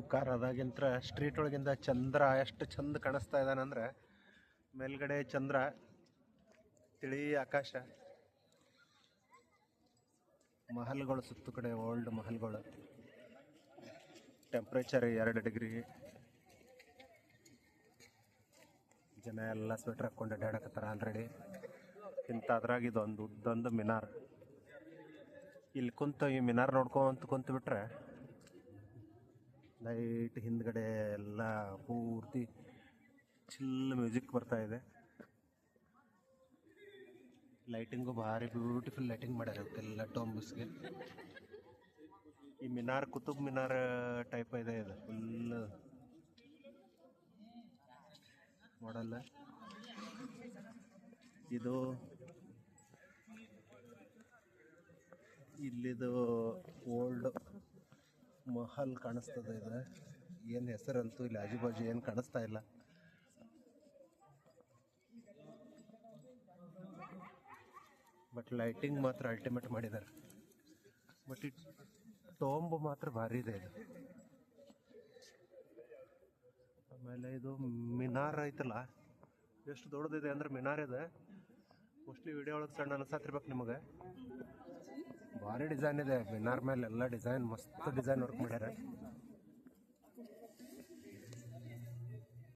ಉಕ್ಕಾರ್ ಅದಾಗಿಂತ street ಒಳಗಿಂದ ಚಂದ್ರ ಎಷ್ಟು ಚಂದ ಕಾಣಿಸ್ತಾ ಇದ್ದಾನಂದ್ರೆ ಮೇಲ್ಗಡೆ ಚಂದ್ರ, ತಿಳಿ ಆಕಾಶ, ಮಹಲ್ಗಳು ಸುತ್ತು ಕಡೆ ಓಲ್ಡ್ ಮಹಲ್ಗಳು. Temperature 2 degree. ಜನ ಎಲ್ಲ ಸ್ವೆಟ್ರ್ ಹಾಕ್ಕೊಂಡು ಅಡ್ಡಾಡಕತ್ತಾರ ಆಲ್ರೆಡಿ. ಇಂಥ ಅದ್ರಾಗ ಇದೊಂದು ಉದ್ದೊಂದು ಮಿನಾರ್. ಇಲ್ಲಿ ಕುಂತು ಈ ಮಿನಾರ್ ನೋಡ್ಕೊಂತ ಕುಂತು ಬಿಟ್ರೆ ಲೈಟ್ ಹಿಂದ್ಗಡೆ ಎಲ್ಲ ಪೂರ್ತಿ ಚಿಲ್ ಮ್ಯೂಸಿಕ್ ಬರ್ತಾ ಇದೆ. ಲೈಟಿಂಗು ಭಾರಿ ಬ್ಯೂಟಿಫುಲ್ ಲೈಟಿಂಗ್ ಮಾಡ್ಯಾರ ಎಲ್ಲ ಟೋಂಬಸ್ಗೆ. ಈ ಮಿನಾರ್ ಕುತುಬ್ ಮಿನಾರ್ ಟೈಪ್ ಇದೆ. ಇದು ಫುಲ್ ಮಾಡಲ್ಲ. ಇದು ಇಲ್ಲಿದು ಓಲ್ಡ್ ಮಹಲ್ ಕಾಣಿಸ್ತದೆ. ಇದು ಏನು ಹೆಸರಂತೂ ಇಲ್ಲಿ ಆಜುಬಾಜು ಏನು ಕಾಣಿಸ್ತಾ ಇಲ್ಲ. ಬಟ್ ಲೈಟಿಂಗ್ ಮಾತ್ರ ಅಲ್ಟಿಮೇಟ್ ಮಾಡಿದ್ದಾರೆ. ಬಟ್ ಈ ಟೋಂಬ್ ಮಾತ್ರ ಭಾರಿ ಇದೆ ಇದು. ಆಮೇಲೆ ಇದು ಮಿನಾರ್ ಐತಲ್ಲ, ಎಷ್ಟು ದೊಡ್ಡದಿದೆ ಅಂದ್ರೆ ಮಿನಾರ್ ಇದೆ. ಮೋಸ್ಟ್ಲಿ ವಿಡಿಯೋ ಒಳಗೆ ಸಣ್ಣ ಅನ್ಸತ್ತಿರ್ಬೇಕು ನಿಮಗೆ. ಭಾರಿ ಡಿಸೈನ್ ಇದೆ ಮಿನಾರ್ ಮೇಲೆ. ಎಲ್ಲ ಡಿಸೈನ್ ಮಸ್ತ್ ಡಿಸೈನ್ ವರ್ಕ್ ಮಾಡ್ಯಾರ.